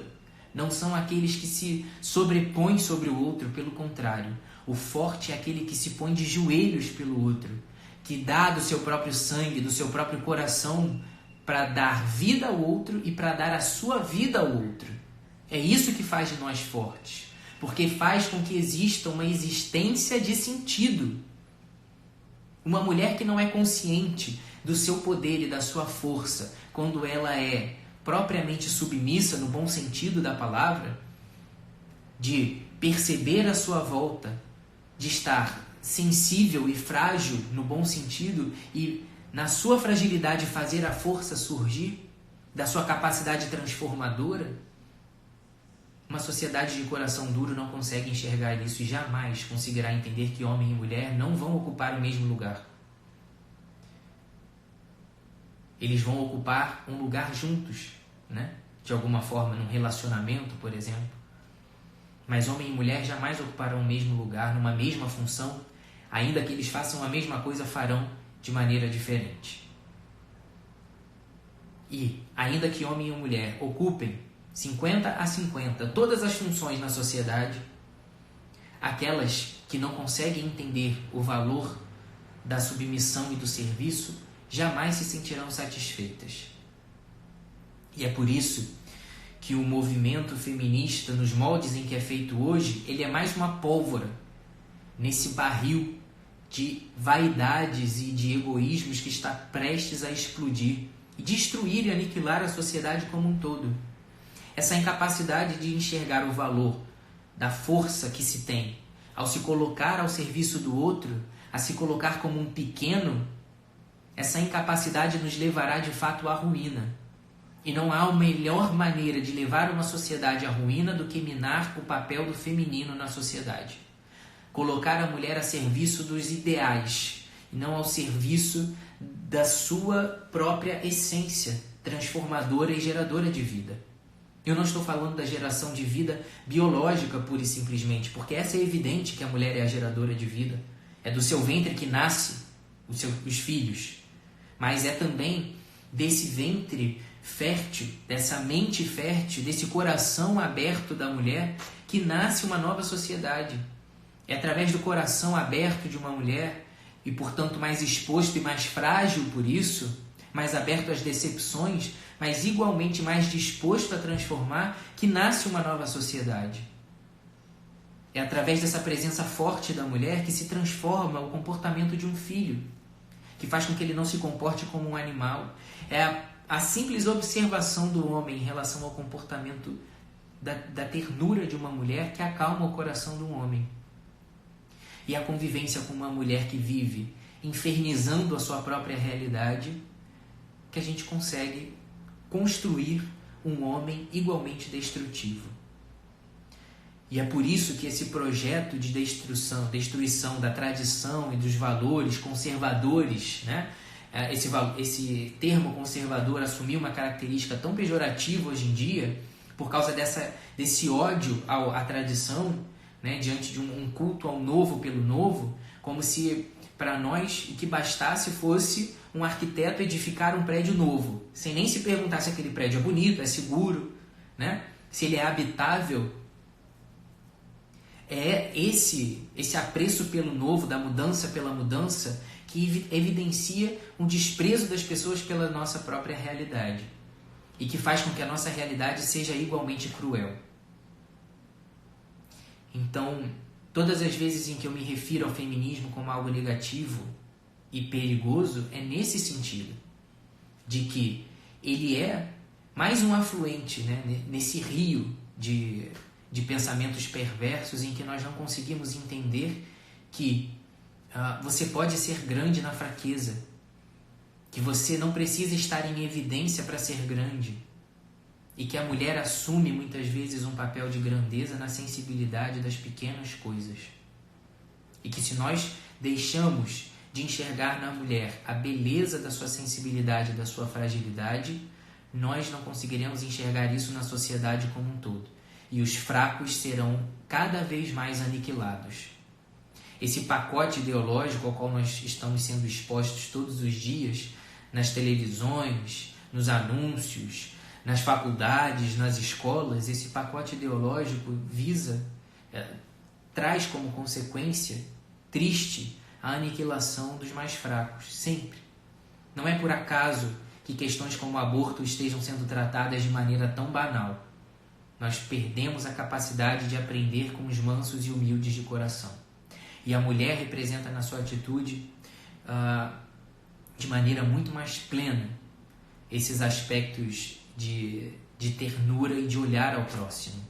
A: não são aqueles que se sobrepõem sobre o outro, pelo contrário. O forte é aquele que se põe de joelhos pelo outro, que dá do seu próprio sangue, do seu próprio coração, para dar vida ao outro e para dar a sua vida ao outro. É isso que faz de nós fortes. porque faz com que exista uma existência de sentido. Uma mulher que não é consciente do seu poder e da sua força, quando ela é propriamente submissa, no bom sentido da palavra, de perceber a sua volta, de estar sensível e frágil no bom sentido e na sua fragilidade fazer a força surgir, da sua capacidade transformadora, uma sociedade de coração duro não consegue enxergar isso e jamais conseguirá entender que homem e mulher não vão ocupar o mesmo lugar. Eles vão ocupar um lugar juntos, né? De alguma forma, num relacionamento, por exemplo. Mas homem e mulher jamais ocuparão o mesmo lugar, numa mesma função, ainda que eles façam a mesma coisa, farão de maneira diferente. E, ainda que homem e mulher ocupem 50-50 todas as funções na sociedade, aquelas que não conseguem entender o valor da submissão e do serviço jamais se sentirão satisfeitas. E é por isso que o movimento feminista, nos moldes em que é feito hoje, ele é mais uma pólvora nesse barril de vaidades e de egoísmos que está prestes a explodir e destruir e aniquilar a sociedade como um todo. Essa incapacidade de enxergar o valor da força que se tem ao se colocar ao serviço do outro, a se colocar como um pequeno, essa incapacidade nos levará de fato à ruína. E não há uma melhor maneira de levar uma sociedade à ruína do que minar o papel do feminino na sociedade. Colocar a mulher a serviço dos ideais e não ao serviço da sua própria essência transformadora e geradora de vida. Eu não estou falando da geração de vida biológica pura e simplesmente, porque essa é evidente que a mulher é a geradora de vida. É do seu ventre que nasce os filhos. Mas é também desse ventre fértil, dessa mente fértil, desse coração aberto da mulher que nasce uma nova sociedade. É através do coração aberto de uma mulher e, portanto, mais exposto e mais frágil por isso, mais aberto às decepções, mas igualmente mais disposto a transformar, que nasce uma nova sociedade. É através dessa presença forte da mulher que se transforma o comportamento de um filho, que faz com que ele não se comporte como um animal. É a simples observação do homem em relação ao comportamento da ternura de uma mulher que acalma o coração do homem. E a convivência com uma mulher que vive infernizando a sua própria realidade, que a gente consegue construir um homem igualmente destrutivo. E é por isso que esse projeto de destruição da tradição e dos valores conservadores, né? Esse termo conservador assumiu uma característica tão pejorativa hoje em dia, por causa desse ódio à tradição, né? Diante de um culto ao novo pelo novo, como se para nós o que bastasse fosse um arquiteto edificar um prédio novo, sem nem se perguntar se aquele prédio é bonito, é seguro, né? Se ele é habitável. É esse apreço pelo novo, da mudança pela mudança, que evidencia um desprezo das pessoas pela nossa própria realidade e que faz com que a nossa realidade seja igualmente cruel. Então, todas as vezes em que eu me refiro ao feminismo como algo negativo e perigoso, é nesse sentido, de que ele é mais um afluente, né, nesse rio de pensamentos perversos em que nós não conseguimos entender que você pode ser grande na fraqueza, que você não precisa estar em evidência para ser grande, e que a mulher assume muitas vezes um papel de grandeza na sensibilidade das pequenas coisas. E que se nós deixamos de enxergar na mulher a beleza da sua sensibilidade e da sua fragilidade, nós não conseguiremos enxergar isso na sociedade como um todo. E os fracos serão cada vez mais aniquilados. Esse pacote ideológico ao qual nós estamos sendo expostos todos os dias, nas televisões, nos anúncios, nas faculdades, nas escolas, esse pacote ideológico traz como consequência triste a aniquilação dos mais fracos, sempre. Não é por acaso que questões como o aborto estejam sendo tratadas de maneira tão banal. nós perdemos a capacidade de aprender com os mansos e humildes de coração. E a mulher representa na sua atitude, de maneira muito mais plena, esses aspectos de ternura e de olhar ao próximo.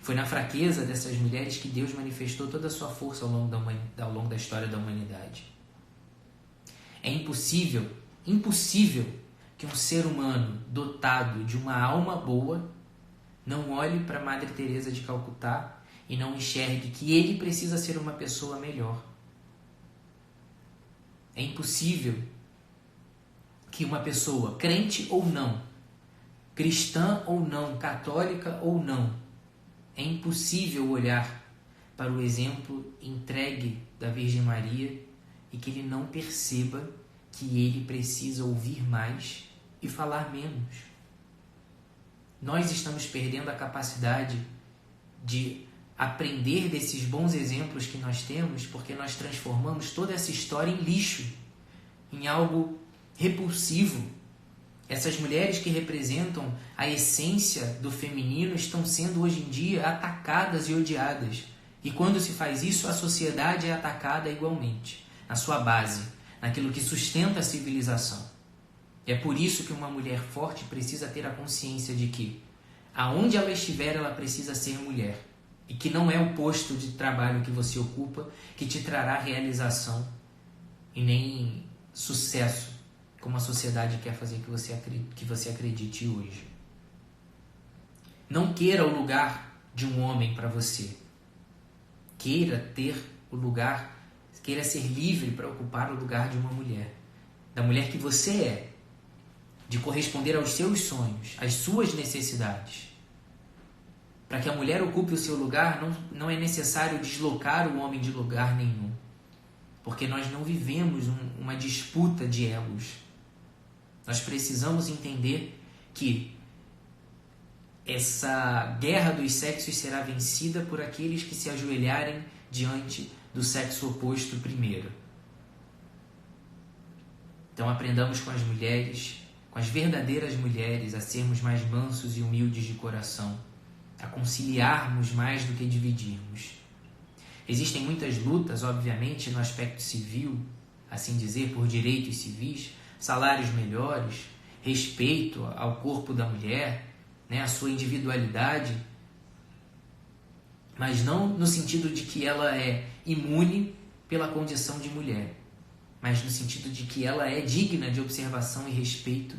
A: Foi na fraqueza dessas mulheres que Deus manifestou toda a sua força ao longo da história da humanidade. É impossível que um ser humano dotado de uma alma boa não olhe para Madre Teresa de Calcutá e não enxergue que ele precisa ser uma pessoa melhor. É impossível que uma pessoa, crente ou não, cristã ou não, católica ou não, é impossível olhar para o exemplo entregue da Virgem Maria e que ele não perceba que ele precisa ouvir mais e falar menos. Nós estamos perdendo a capacidade de aprender desses bons exemplos que nós temos porque nós transformamos toda essa história em lixo, em algo repulsivo. Essas mulheres que representam a essência do feminino estão sendo hoje em dia atacadas e odiadas. E quando se faz isso, a sociedade é atacada igualmente, na sua base, naquilo que sustenta a civilização. E é por isso que uma mulher forte precisa ter a consciência de que, aonde ela estiver, ela precisa ser mulher. E que não é o posto de trabalho que você ocupa que te trará realização e nem sucesso, como a sociedade quer fazer que você acredite hoje. Não queira o lugar de um homem para você. Queira ter o lugar, queira ser livre para ocupar o lugar de uma mulher. Da mulher que você é. De corresponder aos seus sonhos, às suas necessidades. Para que a mulher ocupe o seu lugar, não é necessário deslocar o homem de lugar nenhum. Porque nós não vivemos uma disputa de egos. Nós precisamos entender que essa guerra dos sexos será vencida por aqueles que se ajoelharem diante do sexo oposto primeiro. Então aprendamos com as mulheres, com as verdadeiras mulheres, a sermos mais mansos e humildes de coração, a conciliarmos mais do que dividirmos. Existem muitas lutas, obviamente, no aspecto civil, assim dizer, por direitos civis, salários melhores, respeito ao corpo da mulher, a sua individualidade, mas não no sentido de que ela é imune pela condição de mulher, mas no sentido de que ela é digna de observação e respeito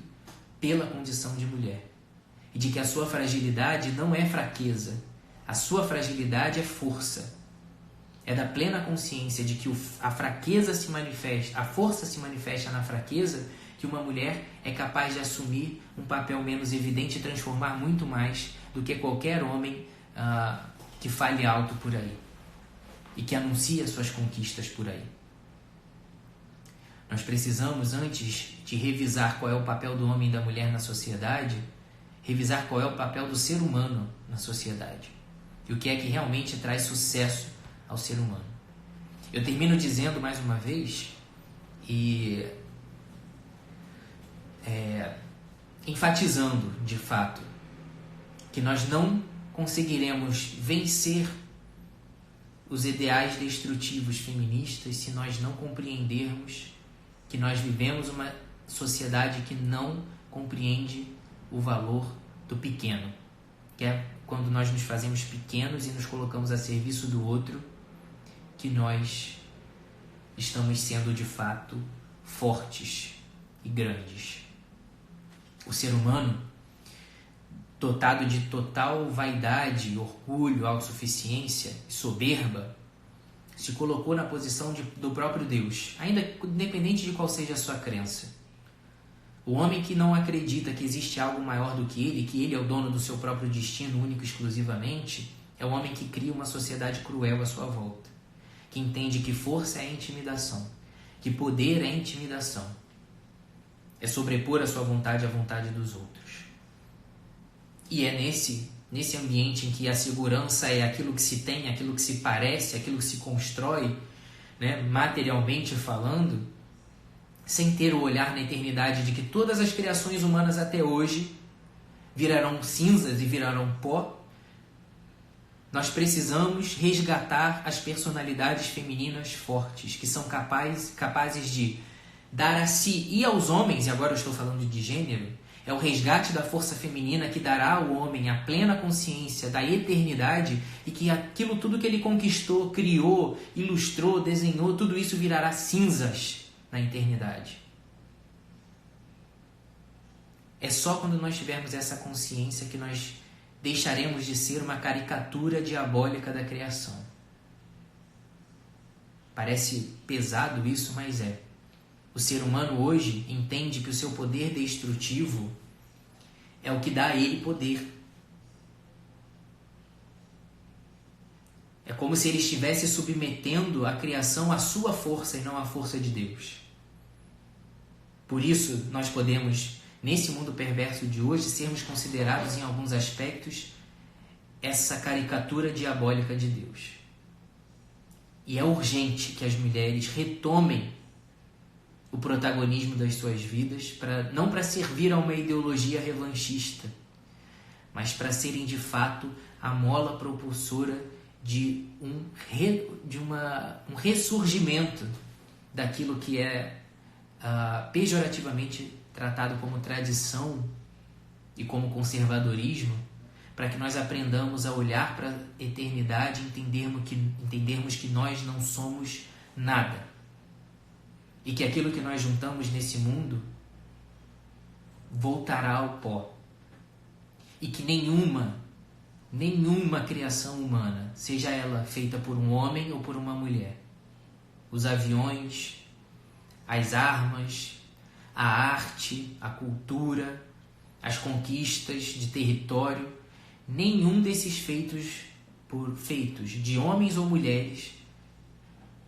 A: pela condição de mulher. E de que a sua fragilidade não é fraqueza, a sua fragilidade é força. É da plena consciência de que a fraqueza se manifesta, a força se manifesta na fraqueza, que uma mulher é capaz de assumir um papel menos evidente e transformar muito mais do que qualquer homem que fale alto por aí e que anuncie as suas conquistas por aí. Nós precisamos, antes de revisar qual é o papel do homem e da mulher na sociedade, revisar qual é o papel do ser humano na sociedade e o que é que realmente traz sucesso ao ser humano. Eu termino dizendo mais uma vez e enfatizando de fato que nós não conseguiremos vencer os ideais destrutivos feministas se nós não compreendermos que nós vivemos uma sociedade que não compreende o valor do pequeno, que é quando nós nos fazemos pequenos e nos colocamos a serviço do outro, que nós estamos sendo de fato fortes e grandes. O ser humano, dotado de total vaidade, orgulho, autossuficiência e soberba, se colocou na posição do próprio Deus, ainda independente de qual seja a sua crença. O homem que não acredita que existe algo maior do que ele é o dono do seu próprio destino, único e exclusivamente, é o homem que cria uma sociedade cruel à sua volta, que entende que força é intimidação, que poder é intimidação, é sobrepor a sua vontade à vontade dos outros. E é nesse ambiente em que a segurança é aquilo que se tem, aquilo que se parece, aquilo que se constrói, materialmente falando, sem ter o olhar na eternidade de que todas as criações humanas até hoje virarão cinzas e virarão pó. Nós precisamos resgatar as personalidades femininas fortes, que são capazes de dar a si e aos homens, e agora eu estou falando de gênero, é o resgate da força feminina que dará ao homem a plena consciência da eternidade e que aquilo tudo que ele conquistou, criou, ilustrou, desenhou, tudo isso virará cinzas na eternidade. É só quando nós tivermos essa consciência que nós deixaremos de ser uma caricatura diabólica da criação. Parece pesado isso, mas é. O ser humano hoje entende que o seu poder destrutivo é o que dá a ele poder. É como se ele estivesse submetendo a criação à sua força e não à força de Deus. Por isso, nós podemos, nesse mundo perverso de hoje, sermos considerados em alguns aspectos essa caricatura diabólica de Deus. E é urgente que as mulheres retomem o protagonismo das suas vidas, não para servir a uma ideologia revanchista, mas para serem de fato a mola propulsora de um ressurgimento daquilo que é pejorativamente tratado como tradição e como conservadorismo, para que nós aprendamos a olhar para a eternidade e entendermos que nós não somos nada. E que aquilo que nós juntamos nesse mundo voltará ao pó. E que nenhuma criação humana, seja ela feita por um homem ou por uma mulher, os aviões, as armas, a arte, a cultura, as conquistas de território, nenhum desses feitos de homens ou mulheres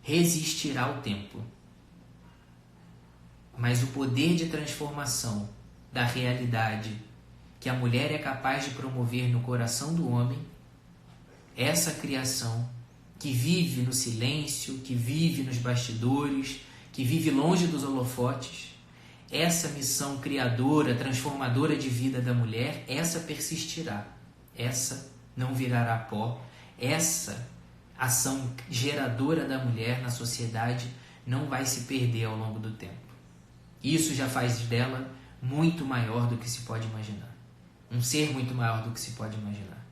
A: resistirá ao tempo. Mas o poder de transformação da realidade que a mulher é capaz de promover no coração do homem, essa criação que vive no silêncio, que vive nos bastidores, que vive longe dos holofotes, essa missão criadora, transformadora de vida da mulher, essa persistirá, essa não virará pó, essa ação geradora da mulher na sociedade não vai se perder ao longo do tempo. Isso já faz dela muito maior do que se pode imaginar. Um ser muito maior do que se pode imaginar.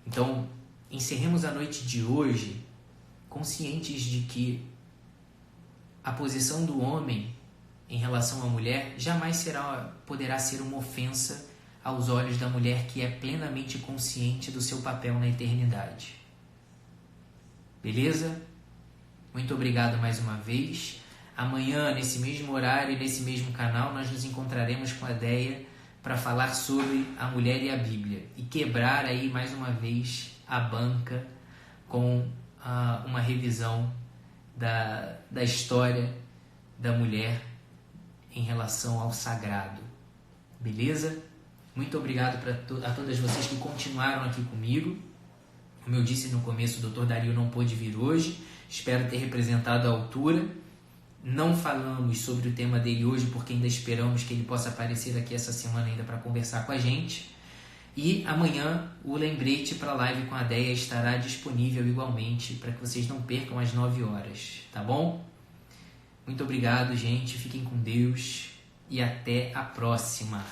A: Então, encerremos a noite de hoje conscientes de que a posição do homem em relação à mulher jamais poderá ser uma ofensa aos olhos da mulher que é plenamente consciente do seu papel na eternidade. Beleza? Muito obrigado mais uma vez. Amanhã, nesse mesmo horário e nesse mesmo canal, nós nos encontraremos com a Deia para falar sobre a mulher e a Bíblia e quebrar aí mais uma vez a banca com uma revisão da história da mulher em relação ao sagrado. Beleza? Muito obrigado a todas vocês que continuaram aqui comigo. Como eu disse no começo, o Dr. Dario não pôde vir hoje. Espero ter representado a altura. Não falamos sobre o tema dele hoje porque ainda esperamos que ele possa aparecer aqui essa semana ainda para conversar com a gente. E amanhã o lembrete para a live com a Deia estará disponível igualmente para que vocês não percam às 9 horas, tá bom? Muito obrigado, gente. Fiquem com Deus e até a próxima.